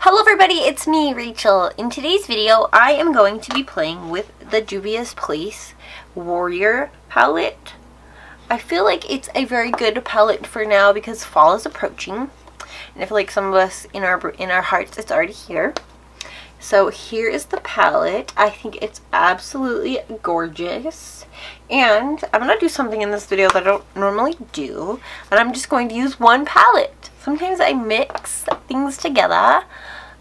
Hello everybody, it's me, Rachel. In today's video, I am going to be playing with the Juvia's Place Warrior palette. I feel like it's a very good palette for now because fall is approaching. And I feel like some of us in our hearts, it's already here. So here is the palette. I think it's absolutely gorgeous. And I'm going to do something in this video that I don't normally do. And I'm just going to use one palette. Sometimes I mix things together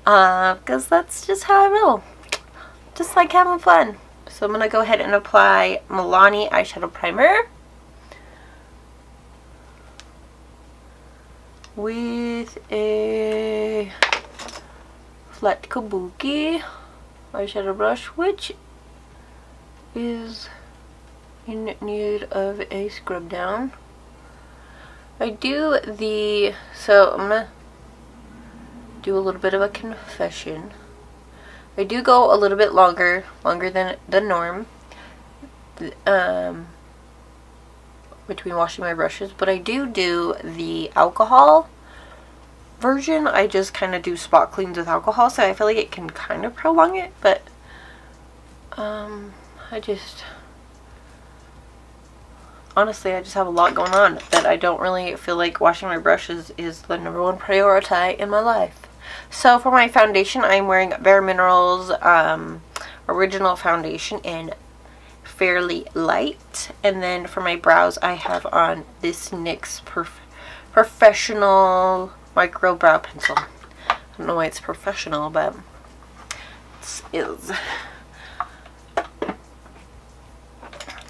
because that's just how I roll. Just like having fun. So I'm going to go ahead and apply Milani eyeshadow primer with a flat kabuki eyeshadow brush, which is in need of a scrub down. So I'm gonna do a little bit of a confession. I do go a little bit longer than the norm between washing my brushes, but I do the alcohol version. I just kind of do spot cleans with alcohol, so I feel like it can kind of prolong it, but honestly, I just have a lot going on that I don't really feel like washing my brushes is the #1 priority in my life. So for my foundation, I'm wearing Bare Minerals Original Foundation in Fairly Light. And then for my brows, I have on this NYX Professional Micro Brow Pencil. I don't know why it's professional, but it is.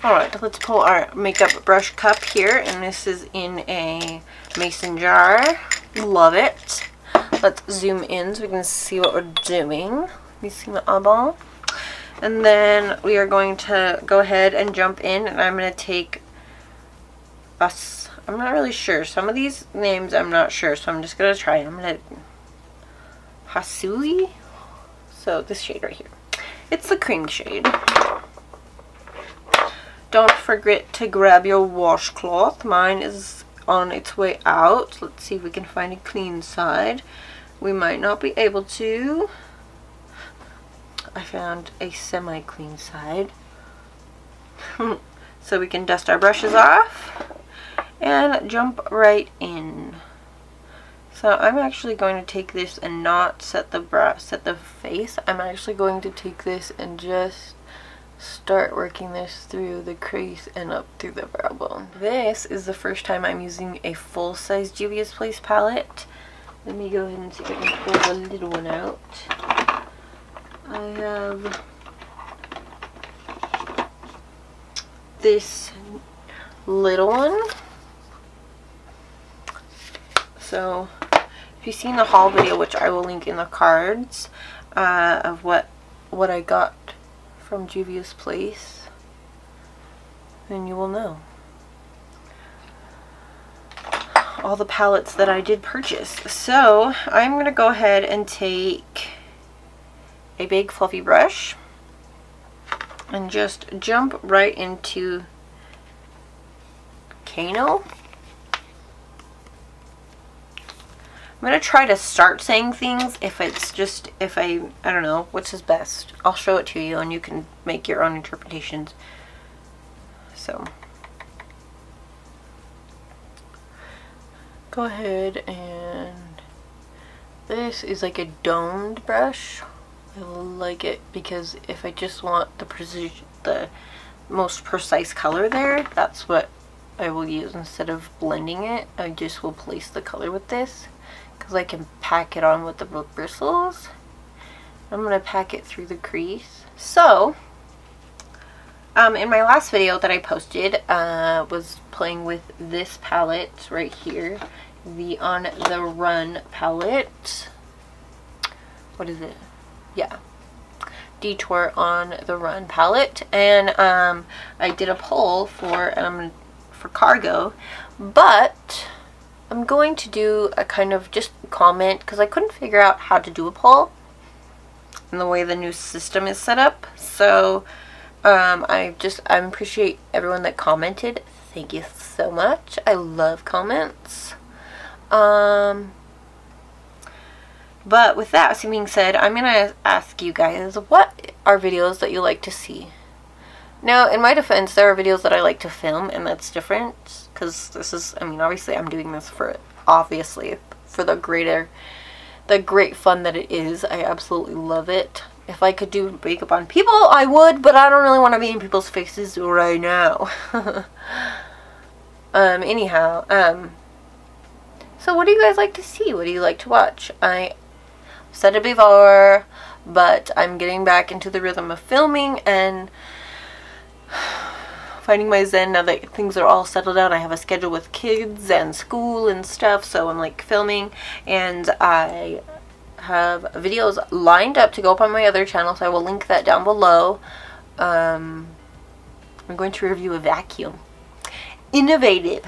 Alright, let's pull our makeup brush cup here, and this is in a mason jar. Love it. Let's zoom in so we can see what we're doing. Let me see my eyeball. And then we are going to go ahead and jump in, and I'm going to take us. I'm not really sure. Some of these names I'm not sure, so I'm just going to try. I'm going to Hasui. So this shade right here. It's the cream shade. Don't forget to grab your washcloth. Mine is on its way out. Let's see if we can find a clean side. We might not be able to. I found a semi-clean side. So we can dust our brushes off and jump right in. So I'm actually going to take this and not set the face. I'm actually going to take this and just start working this through the crease and up through the brow bone. This is the first time I'm using a full-size Juvia's Place palette. Let me go ahead and see if I can pull the little one out. I have this little one. So if you've seen the haul video, which I will link in the cards, of what I got from Juvia's Place, then you will know all the palettes that I did purchase. So I'm going to go ahead and take a big fluffy brush and just jump right into Kano. I'm going to try to start saying things if I don't know, which is best. I'll show it to you and you can make your own interpretations. So, go ahead, and this is like a domed brush. I like it because if I just want the most precise color there, that's what I will use instead of blending it. I just will place the color with this, because I can pack it on with the bristles. I'm going to pack it through the crease. So, in my last video that I posted, was playing with this palette right here. The On the Run palette. What is it? Yeah. Detour On the Run palette. And I did a poll for cargo, but I'm going to do a kind of just comment because I couldn't figure out how to do a poll and the way the new system is set up. So I appreciate everyone that commented. Thank you so much. I love comments. But with that being said, I'm going to ask you guys, what are videos that you like to see? Now, in my defense, there are videos that I like to film, and that's different. Because this is, I mean, obviously I'm doing this for, obviously, for the great fun that it is. I absolutely love it. If I could do makeup on people, I would, but I don't really want to be in people's faces right now. Anyhow, so what do you guys like to see? What do you like to watch? I said it before, but I'm getting back into the rhythm of filming and finding my zen now that things are all settled out. I have a schedule with kids and school and stuff, so I'm like filming, and I have videos lined up to go up on my other channel, so I will link that down below. I'm going to review a vacuum. Innovative,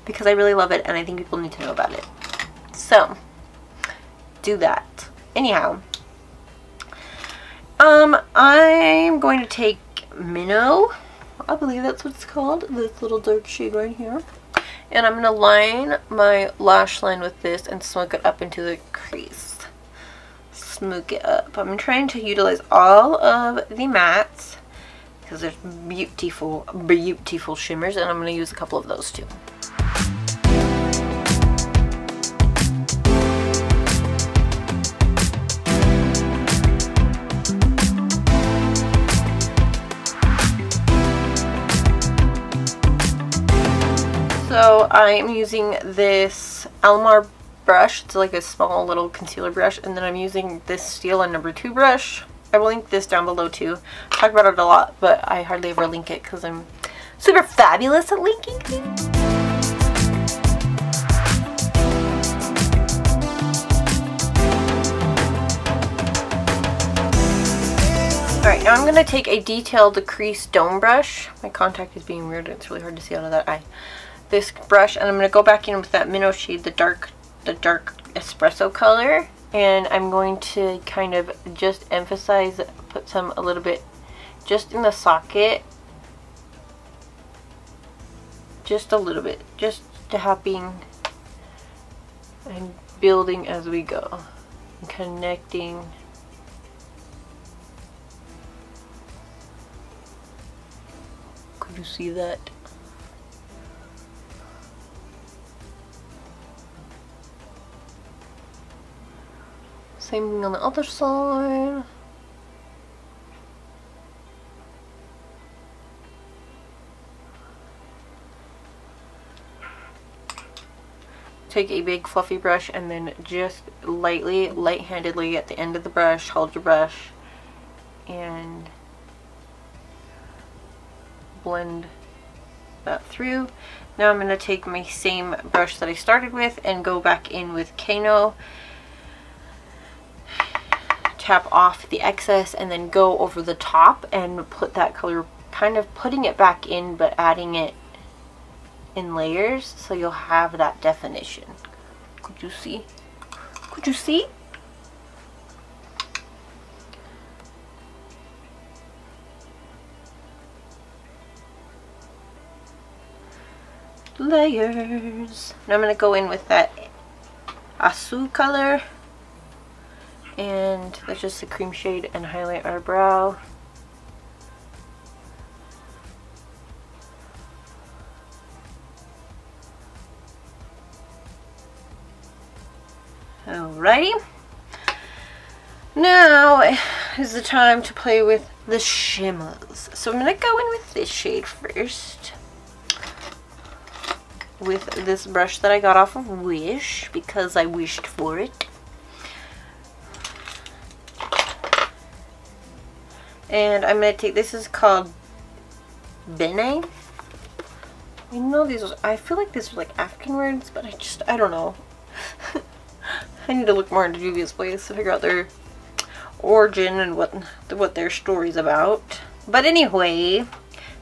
because I really love it and I think people need to know about it. So, do that. Anyhow, I'm going to take Minnow, I believe that's what it's called, this little dark shade right here, and I'm going to line my lash line with this and smoke it up into the crease. Smoke it up. I'm trying to utilize all of the mattes because there's beautiful, beautiful shimmers, and I'm going to use a couple of those too. So I'm using this Almar brush. It's like a small little concealer brush, and then I'm using this Steel and #2 brush. I will link this down below too. I talk about it a lot, but I hardly ever link it because I'm super fabulous at linking things. Alright, now I'm going to take a detailed crease dome brush. My contact is being weird. It's really hard to see out of that eye. This brush, and I'm going to go back in with that Minnow shade, the dark espresso color, and I'm going to kind of just emphasize, put some a little bit just in the socket, just a little bit, just tapping and building as we go, and connecting. Could you see that? Same thing on the other side. Take a big fluffy brush and then just lightly, light-handedly at the end of the brush, hold your brush and blend that through. Now I'm going to take my same brush that I started with and go back in with Kano. Tap off the excess and then go over the top and put that color, kind of putting it back in but adding it in layers so you'll have that definition. Could you see? Could you see? Layers. Now I'm going to go in with that Asu color, and that's just the cream shade, and highlight our brow. Alrighty. Now is the time to play with the shimmers. So I'm going to go in with this shade first, with this brush that I got off of Wish because I wished for it. And I'm going to take, this is called Bene. I know these was, I feel like these were like African words, but I don't know. I need to look more into Juvia's ways to figure out their origin and what their story's about. But anyway,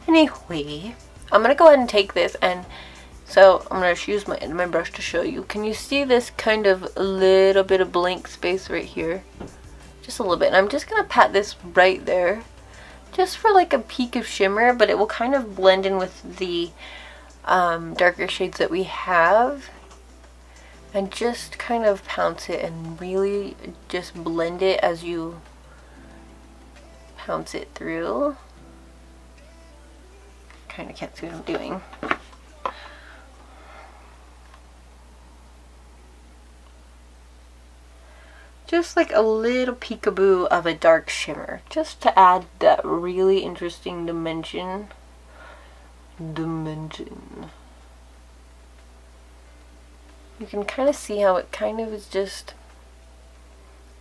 I'm going to go ahead and take this, and so I'm going to use my brush to show you. Can you see this kind of little bit of blank space right here? Just a little bit. And I'm just going to pat this right there, just for like a peak of shimmer, but it will kind of blend in with the darker shades that we have. and just kind of pounce it and really just blend it as you pounce it through. Kind of can't see what I'm doing. Just like a little peekaboo of a dark shimmer, just to add that really interesting dimension. You can kind of see how it kind of is just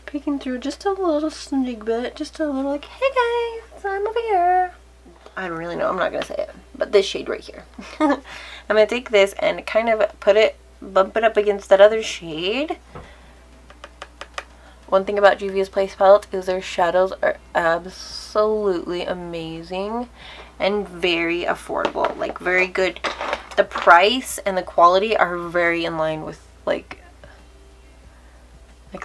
peeking through just a little snig bit, just a little like, hey guys, I'm over here. I don't really know, I'm not gonna say it, but this shade right here. I'm gonna take this and kind of bump it up against that other shade. One thing about Juvia's Place palette is their shadows are absolutely amazing and very affordable, like very good. The price and the quality are very in line with like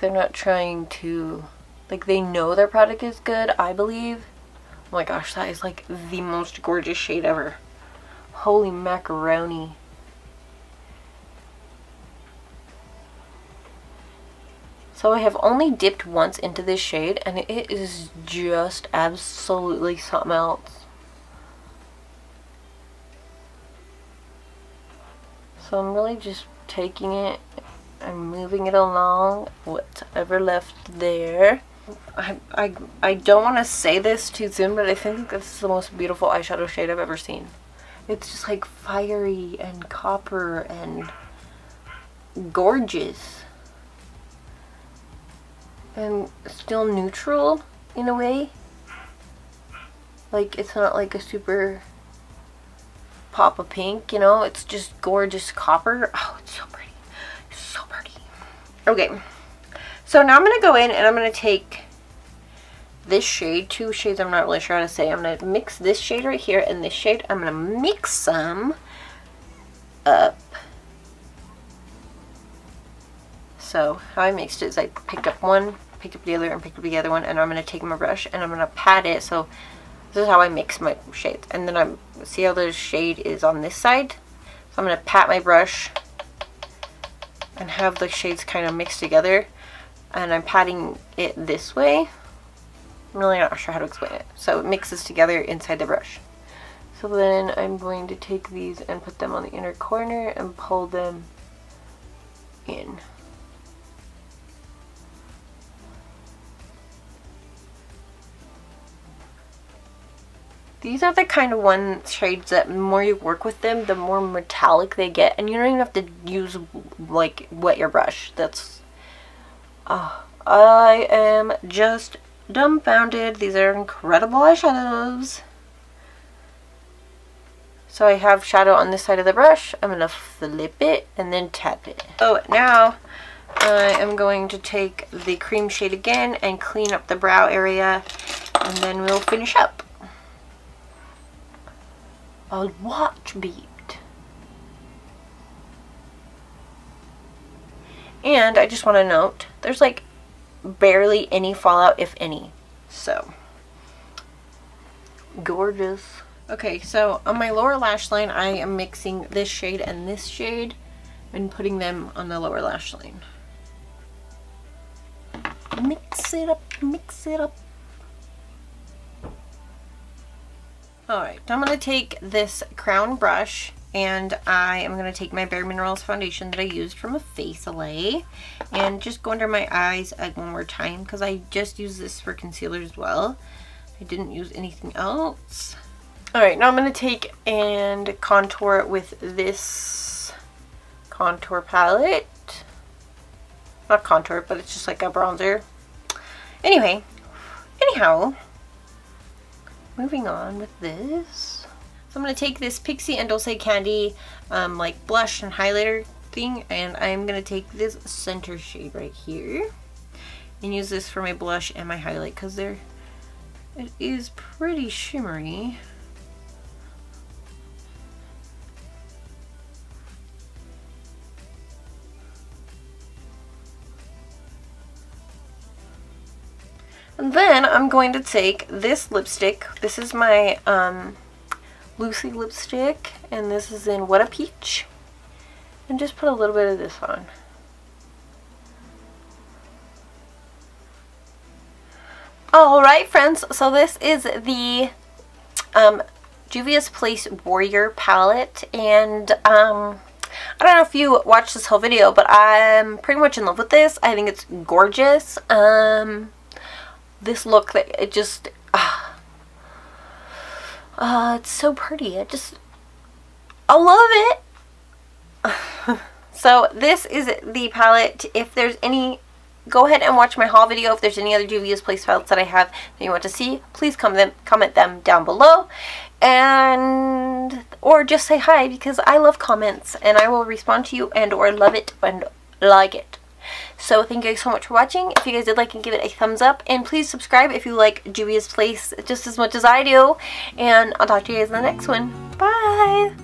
they're not trying to, like, they know their product is good, I believe. Oh my gosh, that is like the most gorgeous shade ever. Holy macaroni. So I have only dipped once into this shade and it is just absolutely something else. So I'm really just taking it and moving it along, whatever left there. I don't want to say this too soon, but I think this is the most beautiful eyeshadow shade I've ever seen. It's just like fiery and copper and gorgeous. And still neutral in a way. Like, it's not like a super pop of pink, you know? It's just gorgeous copper. Oh, it's so pretty. So pretty. Okay. So now I'm going to go in and I'm going to take this shade, two shades I'm not really sure how to say. I'm going to mix this shade right here and this shade. I'm going to mix them up. So how I mixed it is I picked up one, picked up the other, and picked up the other one, and I'm going to take my brush and I'm going to pat it. So this is how I mix my shades. And then see how the shade is on this side? So I'm going to pat my brush and have the shades kind of mixed together. And I'm patting it this way. I'm really not sure how to explain it. So it mixes together inside the brush. So then I'm going to take these and put them on the inner corner and pull them in. These are the kind of shades that the more you work with them, the more metallic they get. And you don't even have to use, like, wet your brush. That's... I am just dumbfounded. These are incredible eyeshadows. So I have shadow on this side of the brush. I'm going to flip it and then tap it. So now I am going to take the cream shade again and clean up the brow area. And then we'll finish up. A watch bead. And I just want to note, there's like barely any fallout, if any. So, gorgeous. Okay, so on my lower lash line, I am mixing this shade and this shade and putting them on the lower lash line. Mix it up, mix it up. Alright, I'm going to take this crown brush and I am going to take my Bare Minerals foundation that I used from a Face Lay and just go under my eyes one more time because I just used this for concealer as well. I didn't use anything else. Alright, now I'm going to take and contour with this contour palette. Not contour, but it's just like a bronzer. Anyhow, moving on with this. So I'm going to take this Pixie and Dulce Candy like blush and highlighter thing, and I'm going to take this center shade right here and use this for my blush and my highlight because it is pretty shimmery. And then I'm going to take this lipstick. This is my Lucy lipstick, and this is in What a Peach. And just put a little bit of this on. Alright friends, so this is the Juvia's Place Warrior palette, and I don't know if you watched this whole video, but I'm pretty much in love with this. I think it's gorgeous. This look, that it just it's so pretty. I love it. So this is the palette. If there's any, go ahead and watch my haul video. If there's any other Juvia's Place palettes that I have that you want to see, please comment them down below, and or just say hi, because I love comments and I will respond to you and or love it and like it. So thank you guys so much for watching. If you guys did like it, give it a thumbs up, and please subscribe if you like Juvia's Place just as much as I do, and I'll talk to you guys in the next one. Bye!